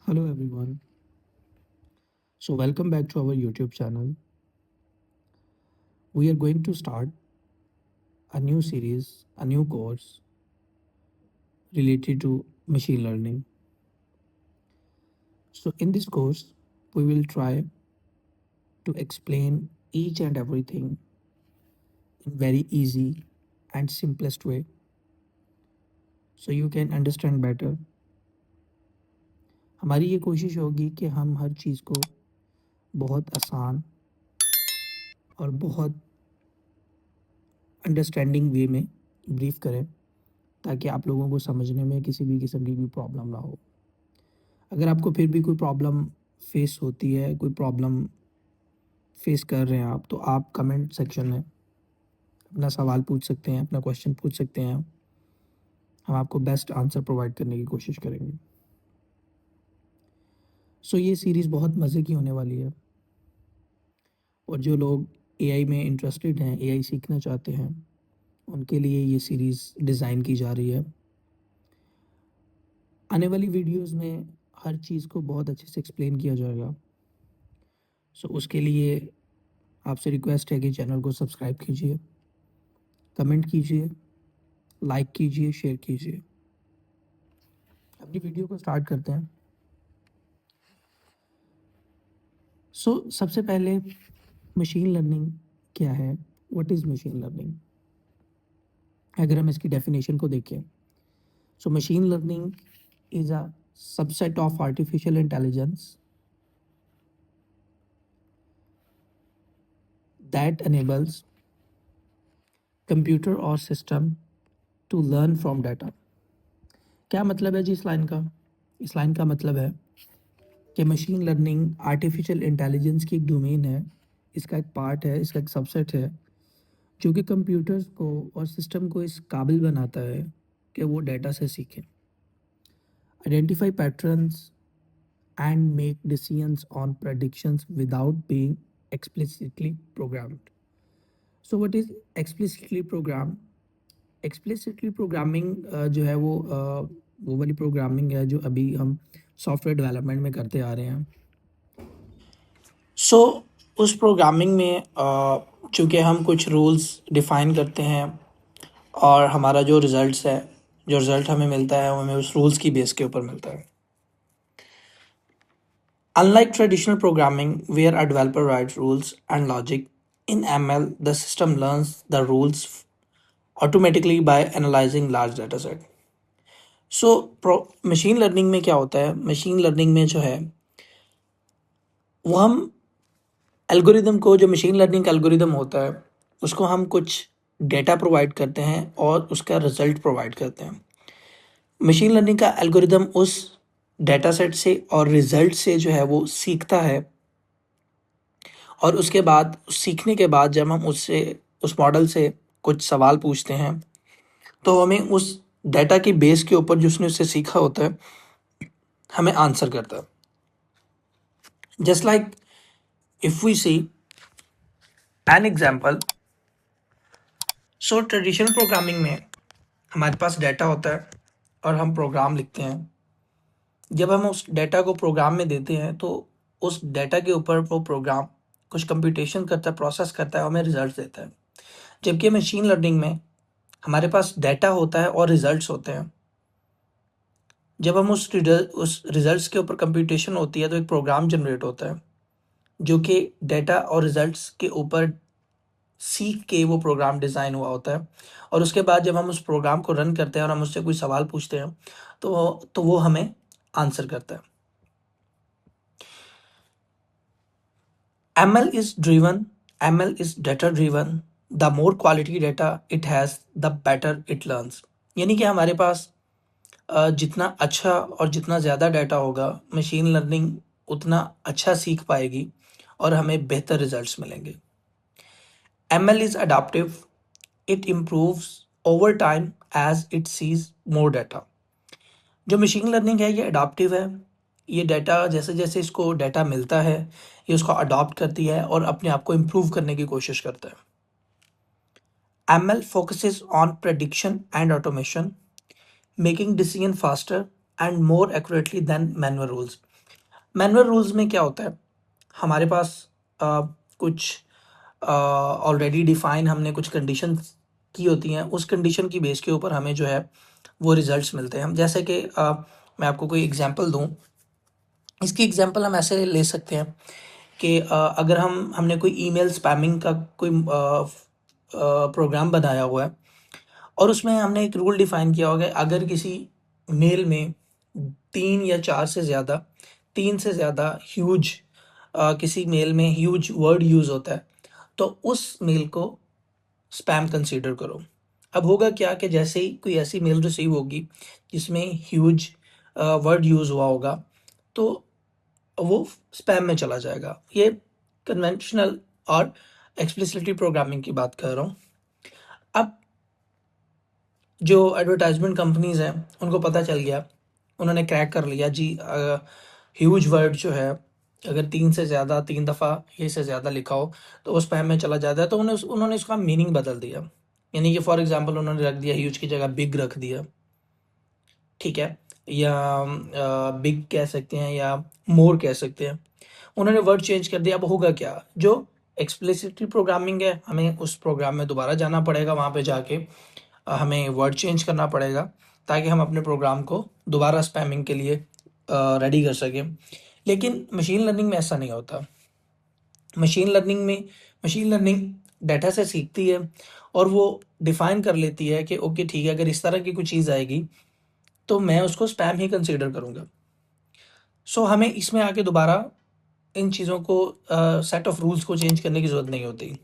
Hello everyone. So welcome back to our YouTube channel. We are going to start a new series, a new course related to machine learning. So in this course, we will try to explain each and everything in very easy and simplest way so you can understand better. हमारी ये कोशिश होगी कि हम हर चीज़ को बहुत आसान और बहुत अंडरस्टैंडिंग वे में ब्रीफ करें ताकि आप लोगों को समझने में किसी भी किस्म की कोई प्रॉब्लम ना हो। अगर आपको फिर भी कोई प्रॉब्लम फेस होती है, कोई प्रॉब्लम फेस कर रहे हैं आप, तो आप कमेंट सेक्शन में अपना सवाल पूछ सकते हैं, अपना क्वेश्चन पूछ सकते हैं। हम आपको बेस्ट आंसर प्रोवाइड करने की कोशिश करेंगे। सो ये सीरीज़ बहुत मज़े की होने वाली है और जो लोग एआई में इंटरेस्टेड हैं, एआई सीखना चाहते हैं, उनके लिए ये सीरीज़ डिज़ाइन की जा रही है। आने वाली वीडियोज़ में हर चीज़ को बहुत अच्छे से एक्सप्लेन किया जाएगा। सो उसके लिए आपसे रिक्वेस्ट है कि चैनल को सब्सक्राइब कीजिए, कमेंट कीजिए, लाइक कीजिए, शेयर कीजिए। अपनी वीडियो को स्टार्ट करते हैं। सबसे पहले मशीन लर्निंग क्या है? What is machine learning? अगर हम इसकी डेफिनेशन को देखें, so machine learning is a subset of artificial intelligence that enables computer और system to learn from data. क्या मतलब है जी इस लाइन का? इस लाइन का मतलब है कि मशीन लर्निंग आर्टिफिशियल इंटेलिजेंस की एक डोमेन है, इसका एक पार्ट है, इसका एक सबसेट है, जो कि कंप्यूटर्स को और सिस्टम को इस काबिल बनाता है कि वो डाटा से सीखें, identify patterns and make decisions on predictions without being explicitly programmed. So what is explicitly program? Explicitly programming जो है वो वाली प्रोग्रामिंग है जो अभी हम सॉफ्टवेयर डेवलपमेंट में करते आ रहे हैं। उस प्रोग्रामिंग में चूँकि हम कुछ रूल्स डिफ़ाइन करते हैं और हमारा जो रिज़ल्ट हमें मिलता है वो हमें उस रूल्स की बेस के ऊपर मिलता है। Unlike traditional programming, where a developer writes rules and logic, in ML, the system learns the rules automatically by analyzing large data set. Machine learning में क्या होता है? मशीन लर्निंग में जो है वो हम एल्गोरिदम को, जो मशीन लर्निंग का एल्गोरिदम होता है, उसको हम कुछ डेटा प्रोवाइड करते हैं और उसका रिजल्ट प्रोवाइड करते हैं। मशीन लर्निंग का एल्गोरिदम उस डेटा सेट से और रिजल्ट से जो है वो सीखता है और उसके बाद सीखने के बाद जब हम उस मॉडल से कुछ सवाल पूछते हैं तो हमें उस डेटा की बेस के ऊपर जो उसने उससे सीखा होता है हमें आंसर करता है। Just like if we see an example, traditional programming में हमारे पास डेटा होता है और हम प्रोग्राम लिखते हैं। जब हम उस डेटा को प्रोग्राम में देते हैं तो उस डेटा के ऊपर वो प्रोग्राम कुछ कंप्यूटेशन करता है, प्रोसेस करता है और हमें रिजल्ट देता है। जबकि मशीन लर्निंग में हमारे पास डेटा होता है और रिजल्ट्स होते हैं। जब हम उस रिजल्ट्स के ऊपर कंप्यूटेशन होती है तो एक प्रोग्राम जनरेट होता है जो कि डेटा और रिजल्ट्स के ऊपर सीख के वो प्रोग्राम डिज़ाइन हुआ होता है और उसके बाद जब हम उस प्रोग्राम को रन करते हैं और हम उससे कोई सवाल पूछते हैं तो वो हमें आंसर करता है। ML is data driven. The more quality data it has, the better it learns. यानी कि हमारे पास जितना अच्छा और जितना ज़्यादा डाटा होगा, मशीन लर्निंग उतना अच्छा सीख पाएगी और हमें बेहतर रिजल्ट्स मिलेंगे। ML is adaptive. It improves over time as it sees more data. जो मशीन लर्निंग है ये अडाप्टिव है। ये डाटा जैसे जैसे इसको डाटा मिलता है ये उसको अडॉप्ट करती है और अपने आप को इम्प्रूव करने की कोशिश करता है। ML focuses on prediction and automation, making decision faster and more accurately than manual rules. Manual rules में क्या होता है, हमारे पास कुछ ऑलरेडी डिफाइन हमने कुछ कंडीशन की होती हैं, उस कंडीशन की बेस के ऊपर हमें जो है वो रिजल्ट्स मिलते हैं। हम जैसे कि मैं आपको कोई एग्जांपल दूं, इसकी एग्जांपल हम ऐसे ले सकते हैं कि अगर हमने कोई ईमेल स्पैमिंग का कोई प्रोग्राम बनाया हुआ है और उसमें हमने एक रूल डिफाइन किया होगा, अगर किसी मेल में 3 से ज़्यादा ह्यूज किसी मेल में ह्यूज वर्ड यूज़ होता है तो उस मेल को स्पैम कंसीडर करो। अब होगा क्या कि जैसे ही कोई ऐसी मेल रिसीव होगी जिसमें ह्यूज वर्ड यूज़ हुआ होगा तो वो स्पैम में चला जाएगा। ये कन्वेंशनल और एक्सप्लिसिटली प्रोग्रामिंग की बात कर रहा हूँ। अब जो एडवर्टाइजमेंट कंपनीज हैं उनको पता चल गया, उन्होंने क्रैक कर लिया जी, ह्यूज वर्ड जो है अगर 3 से ज़्यादा 3 दफ़ा ये से ज़्यादा लिखा हो तो वो स्पैम में चला जाता है। तो उन्होंने उसका मीनिंग बदल दिया, यानी कि फॉर एग्जांपल उन्होंने रख दिया ह्यूज की जगह बिग रख दिया, ठीक है, या बिग कह सकते हैं या मोर कह सकते हैं, उन्होंने वर्ड चेंज कर दिया। अब होगा क्या, जो एक्सप्लिसिटली प्रोग्रामिंग है हमें उस प्रोग्राम में दोबारा जाना पड़ेगा, वहाँ पे जाके हमें वर्ड चेंज करना पड़ेगा ताकि हम अपने प्रोग्राम को दोबारा स्पैमिंग के लिए रेडी कर सकें। लेकिन मशीन लर्निंग में ऐसा नहीं होता। मशीन लर्निंग डाटा से सीखती है और वो डिफाइन कर लेती है कि ओके ठीक है, अगर इस तरह की कोई चीज़ आएगी तो मैं उसको स्पैम ही कंसीडर करूँगा। सो हमें इसमें आके दोबारा इन चीज़ों को सेट ऑफ रूल्स को चेंज करने की ज़रूरत नहीं होती।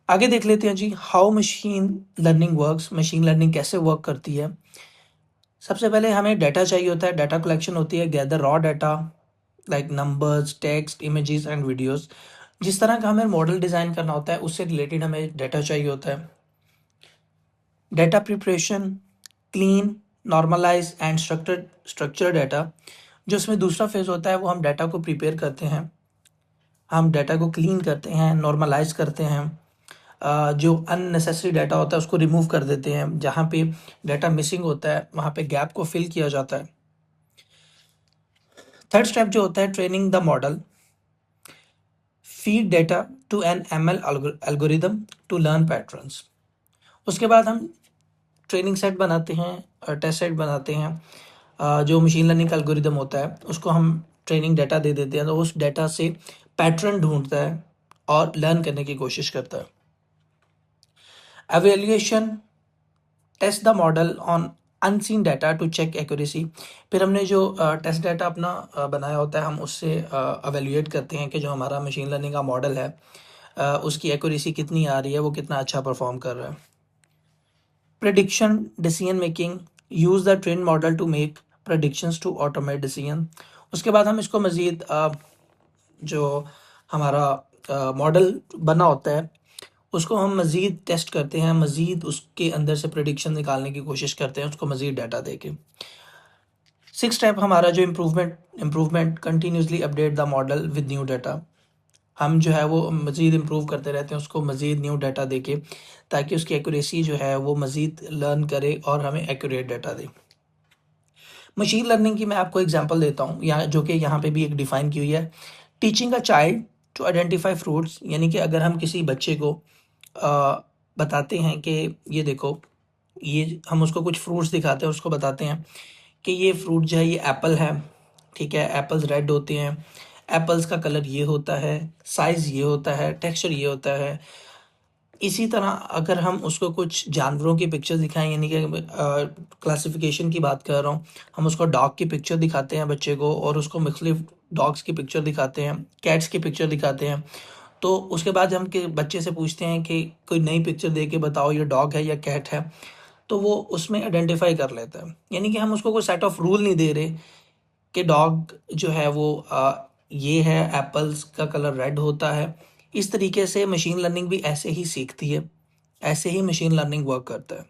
आगे देख लेते हैं जी, how machine learning works, machine learning कैसे वर्क करती है। सबसे पहले हमें डाटा चाहिए होता है, डाटा कलेक्शन होती है, gather raw data like numbers, text, images and videos. जिस तरह का हमें मॉडल डिज़ाइन करना होता है उससे रिलेटेड हमें डाटा चाहिए होता है। Data preparation, clean, normalise and structure data. जो इसमें दूसरा फेज होता है वो हम डाटा को प्रिपेयर करते हैं, हम डाटा को क्लीन करते हैं, नॉर्मलाइज करते हैं, जो अननेसेसरी डाटा होता है उसको रिमूव कर देते हैं, जहाँ पे डाटा मिसिंग होता है वहाँ पे गैप को फिल किया जाता है। थर्ड स्टेप जो होता है training the model, feed data to an ML algorithm to learn patterns. उसके बाद हम ट्रेनिंग सेट बनाते हैं, टेस्ट सेट बनाते हैं, जो मशीन लर्निंग का एल्गोरिदम होता है उसको हम ट्रेनिंग डाटा दे देते हैं, तो उस डाटा से पैटर्न ढूंढता है और लर्न करने की कोशिश करता है। Evaluation, test the model on unseen data to check accuracy. फिर हमने जो टेस्ट डाटा अपना बनाया होता है हम उससे एवेल्युएट करते हैं कि जो हमारा मशीन लर्निंग का मॉडल है उसकी एक्यूरेसी कितनी आ रही है, वो कितना अच्छा परफॉर्म कर रहा है। Prediction, decision making, use the train model to make predictions to automate decision. उसके बाद हम इसको मज़ीद जो हमारा मॉडल बना होता है उसको हम मज़ीद टेस्ट करते हैं, मज़ीद उसके अंदर से प्रेडिक्शन निकालने की कोशिश करते हैं उसको मज़ीद डाटा देके। 6 स्टेप हमारा जो improvement continuously update the model with new data. हम जो है वो मज़ीद इम्प्रूव करते रहते हैं उसको मज़ीद न्यू डाटा देके, ताकि उसकी एक्यूरेसी जो है वो मज़ीद लर्न करे और हमें एक्यूरेट डाटा दे। मशीन लर्निंग की मैं आपको एग्जांपल देता हूँ यहाँ, जो कि यहाँ पे भी एक डिफाइन की हुई है। Teaching a child to identify fruits, यानी कि अगर हम किसी बच्चे को बताते हैं कि ये देखो, ये हम उसको कुछ फ्रूट्स दिखाते हैं, उसको बताते हैं कि ये फ्रूट जो है ये एप्पल है, ठीक है, एप्पल्स रेड होते हैं, एप्पल्स का कलर ये होता है, साइज़ ये होता है, टेक्सचर ये होता है। इसी तरह अगर हम उसको कुछ जानवरों की पिक्चर दिखाएं, यानी कि क्लासिफिकेशन की बात कर रहा हूँ, हम उसको डॉग की पिक्चर दिखाते हैं बच्चे को और उसको मुख्तलिफ डॉग्स की पिक्चर दिखाते हैं, कैट्स की पिक्चर दिखाते हैं, तो उसके बाद हम के बच्चे से पूछते हैं कि कोई नई पिक्चर दे के बताओ ये डॉग है या कैट है, तो वो उसमें आइडेंटिफाई कर लेता है। यानी कि हम उसको कोई सेट ऑफ रूल नहीं दे रहे कि डॉग जो है वो ये है, एप्पल्स का कलर रेड होता है। इस तरीके से मशीन लर्निंग भी ऐसे ही सीखती है, ऐसे ही मशीन लर्निंग वर्क करता है।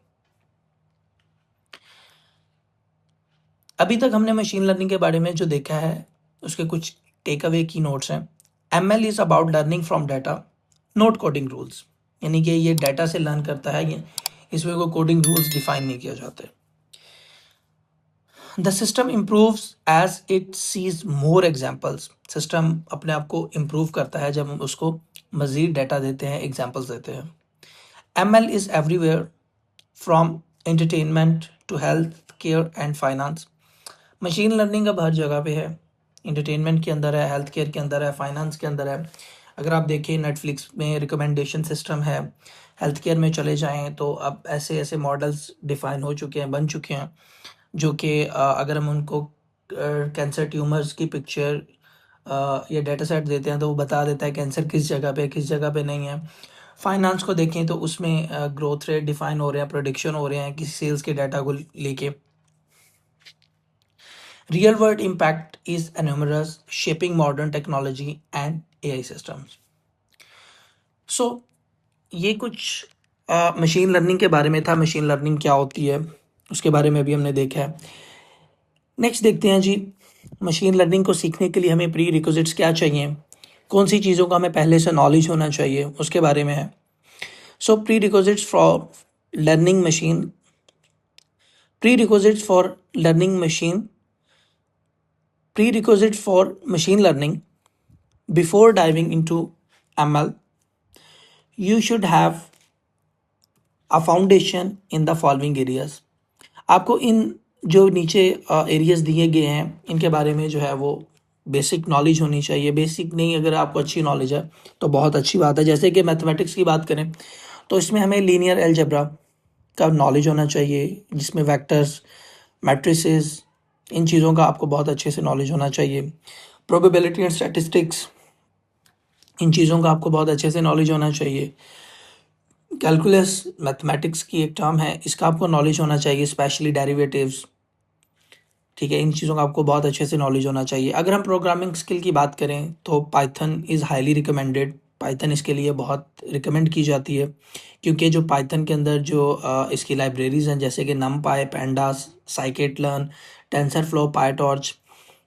अभी तक हमने मशीन लर्निंग के बारे में जो देखा है उसके कुछ टेक अवे की नोट्स हैं। M L is about learning from data, not coding rules, यानी कि ये डाटा से लर्न करता है, ये इसमें कोई कोडिंग रूल्स डिफाइन नहीं किया जाते। The system improves as it sees more examples. System अपने आप को इम्प्रूव करता है जब हम उसको मज़ीद डाटा देते हैं, एग्जाम्पल्स देते हैं। ML is everywhere from entertainment to health care and finance. Machine learning अब हर जगह पे है, एंटरटेनमेंट के अंदर है, हेल्थ केयर के अंदर है, फाइनेंस के अंदर है। अगर आप देखें नेटफ्लिक्स में रिकमेंडेशन सिस्टम है, हेल्थ केयर में चले जाएं तो अब ऐसे ऐसे मॉडल्स डिफ़ाइन हो चुके हैं, बन चुके हैं, जो कि अगर हम उनको कैंसर ट्यूमर्स की पिक्चर या डेटा सेट देते हैं तो वो बता देता है कैंसर किस जगह पे, किस जगह पे नहीं है। फाइनेंस को देखें तो उसमें ग्रोथ रेट डिफाइन हो रहे हैं, प्रोडिक्शन हो रहे हैं किसी सेल्स के डाटा को लेके। Real world impact is innumerous, shaping modern technology and AI systems. सो ये कुछ मशीन लर्निंग के बारे में था। मशीन लर्निंग क्या होती है उसके बारे में भी हमने देखा है। नेक्स्ट देखते हैं जी, मशीन लर्निंग को सीखने के लिए हमें प्री रिक्विजिट्स क्या चाहिए, कौन सी चीज़ों का हमें पहले से नॉलेज होना चाहिए, उसके बारे में है। सो pre requisites for learning machine, prerequisites for learning machine prerequisites for machine learning. Before diving into ML, you should have a foundation in the following areas. आपको इन जो नीचे एरियाज दिए गए हैं इनके बारे में जो है वो बेसिक नॉलेज होनी चाहिए। बेसिक नहीं, अगर आपको अच्छी नॉलेज है तो बहुत अच्छी बात है। जैसे कि मैथमेटिक्स की बात करें तो इसमें हमें लीनियर अलजेब्रा का नॉलेज होना चाहिए, जिसमें वेक्टर्स, मैट्रिसेस, इन चीज़ों का आपको बहुत अच्छे से नॉलेज होना चाहिए। प्रोबेबिलिटी एंड स्टैटिस्टिक्स, इन चीज़ों का आपको बहुत अच्छे से नॉलेज होना चाहिए। कैलकुलस मैथमेटिक्स की एक टर्म है, इसका आपको नॉलेज होना चाहिए, स्पेशली डेरिवेटिव्स। ठीक है, इन चीज़ों का आपको बहुत अच्छे से नॉलेज होना चाहिए। अगर हम प्रोग्रामिंग स्किल की बात करें तो Python is highly recommended. Python इसके लिए बहुत रिकमेंड की जाती है, क्योंकि जो पाइथन के अंदर जो इसकी लाइब्रेरीज़ हैं जैसे कि नमपाई, पैंडास, साइकिट-लर्न, टेंसरफ्लो, पायटॉर्च,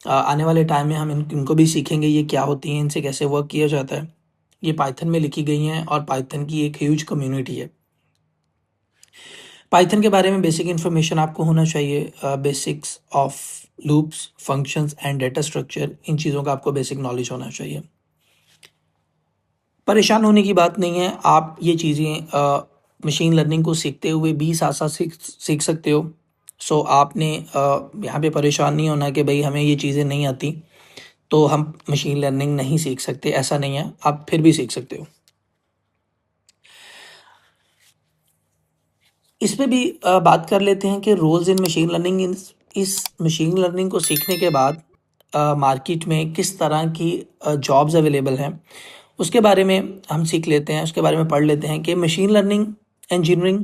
आने वाले टाइम में हम इनको भी सीखेंगे ये क्या होती हैं, इनसे कैसे वर्क किया जाता है। ये पाइथन में लिखी गई हैं और पाइथन की एक ह्यूज कम्युनिटी है। पाइथन के बारे में बेसिक इन्फॉर्मेशन आपको होना चाहिए, basics of loops, functions and data structure, इन चीज़ों का आपको बेसिक नॉलेज होना चाहिए। परेशान होने की बात नहीं है, आप ये चीज़ें मशीन लर्निंग को सीखते हुए भी साथ साथ सीख सकते हो। सो आपने यहाँ पे परेशान नहीं होना कि भाई हमें ये चीज़ें नहीं आती तो हम मशीन लर्निंग नहीं सीख सकते, ऐसा नहीं है, आप फिर भी सीख सकते हो। इस पे भी बात कर लेते हैं कि रोल्स इन मशीन लर्निंग। इस मशीन लर्निंग को सीखने के बाद मार्केट में किस तरह की जॉब्स अवेलेबल हैं उसके बारे में हम सीख लेते हैं, उसके बारे में पढ़ लेते हैं कि इंजीनियरिंग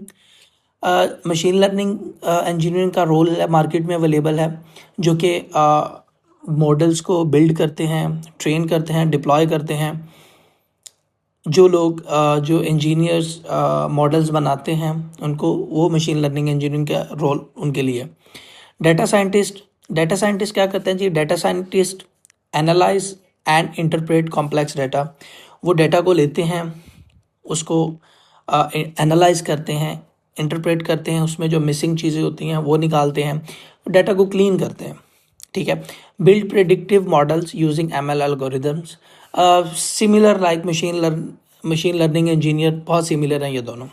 मशीन लर्निंग इंजीनियरिंग का रोल है मार्केट में अवेलेबल है, जो कि मॉडल्स को बिल्ड करते हैं, ट्रेन करते हैं, डिप्लॉय करते हैं। जो लोग जो इंजीनियर्स मॉडल्स बनाते हैं उनको, वो मशीन लर्निंग इंजीनियरिंग का रोल उनके लिए। डेटा साइंटिस्ट क्या करते हैं जी? Data scientist analyse and interpret complex data. वो डाटा को लेते हैं, उसको एनालाइज करते हैं, इंटरप्रेट करते हैं, उसमें जो मिसिंग चीज़ें होती हैं वो निकालते हैं, डाटा को क्लीन करते हैं। ठीक है। Build predictive models using ML algorithms, similar like machine learning engineer, बहुत सिमिलर हैं ये दोनों।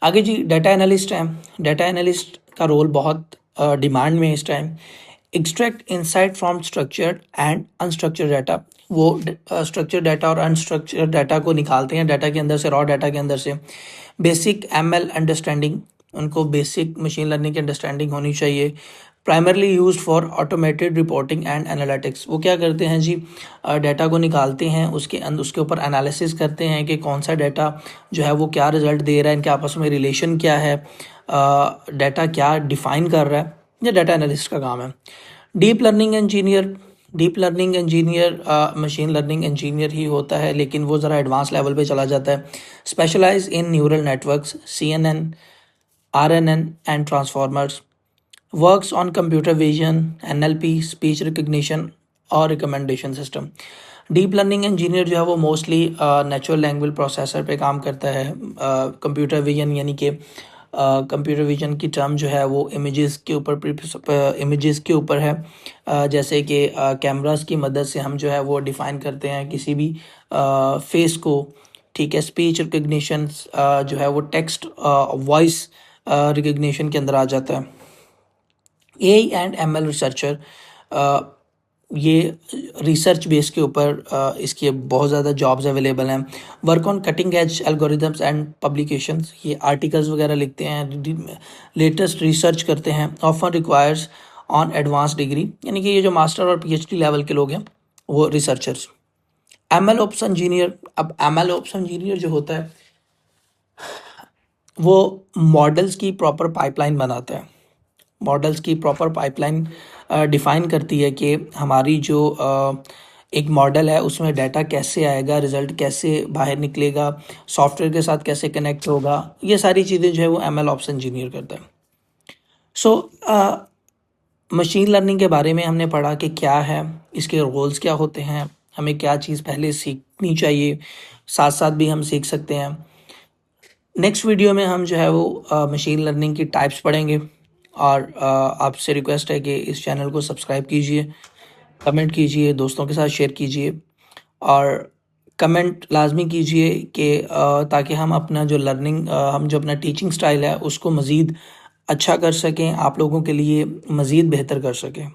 आगे जी डाटा एनालिस्ट हैं। डाटा एनालिस्ट का रोल बहुत डिमांड में है इस time. Extract insight from structured and unstructured data. वो स्ट्रक्चर्ड डाटा और अनस्ट्रक्चर्ड डाटा को निकालते हैं, डाटा के अंदर से, रॉ डाटा के अंदर से। बेसिक ML अंडरस्टैंडिंग, उनको बेसिक मशीन लर्निंग की अंडरस्टैंडिंग होनी चाहिए। Primarily use for automated reporting and analytics. वो क्या करते हैं जी? डाटा को निकालते हैं, उसके ऊपर एनालिसिस करते हैं कि कौन सा डाटा जो है वो क्या रिजल्ट दे रहा है, इनके आपस में रिलेशन क्या है, डाटा क्या डिफाइन कर रहा है। ये डाटा एनालिस्ट का काम है। Deep learning engineer machine learning engineer ही होता है, लेकिन वो ज़रा एडवांस लेवल पे चला जाता है। Specialise in neural networks, CNN, RNN and transformers. Works on computer vision, NLP, speech recognition और recommendation system. Deep learning engineer जो है वो मोस्टली नेचुरल लैंग्वेज प्रोसेसर पे काम करता है। कंप्यूटर विजन यानी कि कंप्यूटर विजन की टर्म जो है वो इमेजेस के ऊपर है। जैसे कि कैमरास की मदद से हम जो है वो डिफ़ाइन करते हैं किसी भी फेस को, ठीक है। स्पीच रिकग्निशन जो है वो टेक्स्ट वॉइस रिकग्निशन के अंदर आ जाता है। एआई एंड एमएल रिसर्चर, ये रिसर्च बेस के ऊपर इसके बहुत ज़्यादा जॉब्स अवेलेबल हैं। Work on cutting edge algorithms and publications, ये आर्टिकल्स वगैरह लिखते हैं, लेटेस्ट रिसर्च करते हैं। Often requires on advance degree, यानी कि ये जो मास्टर और पीएचडी लेवल के लोग हैं वो रिसर्चर्स। एमएल ओप्स इंजीनियर, अब एमएल ओप्स इंजीनियर जो होता है वो मॉडल्स की प्रॉपर पाइपलाइन बनाता है। मॉडल्स की प्रॉपर पाइपलाइन डिफ़ाइन करती है कि हमारी जो एक मॉडल है उसमें डाटा कैसे आएगा, रिज़ल्ट कैसे बाहर निकलेगा, सॉफ्टवेयर के साथ कैसे कनेक्ट होगा, ये सारी चीज़ें जो है वो एमएल ऑप्स इंजीनियर करता है। सो मशीन लर्निंग के बारे में हमने पढ़ा कि क्या है, इसके रोल्स क्या होते हैं, हमें क्या चीज़ पहले सीखनी चाहिए, साथ साथ भी हम सीख सकते हैं। नेक्स्ट वीडियो में हम जो है वो मशीन लर्निंग की टाइप्स पढ़ेंगे। और आपसे रिक्वेस्ट है कि इस चैनल को सब्सक्राइब कीजिए, कमेंट कीजिए, दोस्तों के साथ शेयर कीजिए और कमेंट लाजमी कीजिए कि ताकि हम अपना जो हम जो अपना टीचिंग स्टाइल है उसको मज़ीद अच्छा कर सकें, आप लोगों के लिए मज़ीद बेहतर कर सकें।